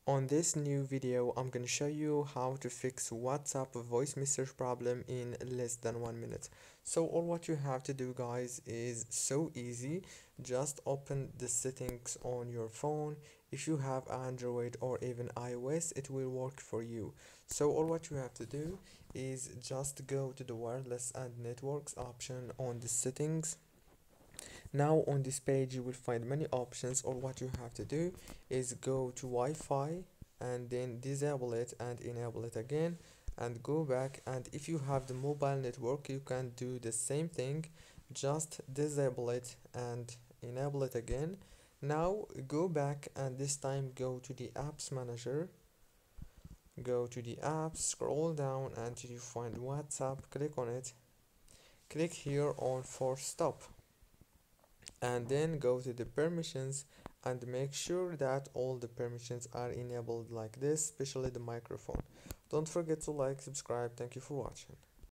On this new video, I'm gonna show you how to fix WhatsApp voice message problem in less than 1 minute. So all what you have to do, guys, is so easy. Just open the settings on your phone. If you have Android or even iOS, it will work for you. So all what you have to do is just go to the wireless and networks option on the settings. Now on this page you will find many options. Or what you have to do is go to Wi-Fi and then disable it and enable it again, and go back, and if you have the mobile network you can do the same thing. Just disable it and enable it again. Now go back and this time go to the apps manager, go to the apps, scroll down until you find WhatsApp, click on it, click here on force stop, and then go to the permissions and make sure that all the permissions are enabled like this, especially the microphone. Don't forget to like, subscribe. Thank you for watching.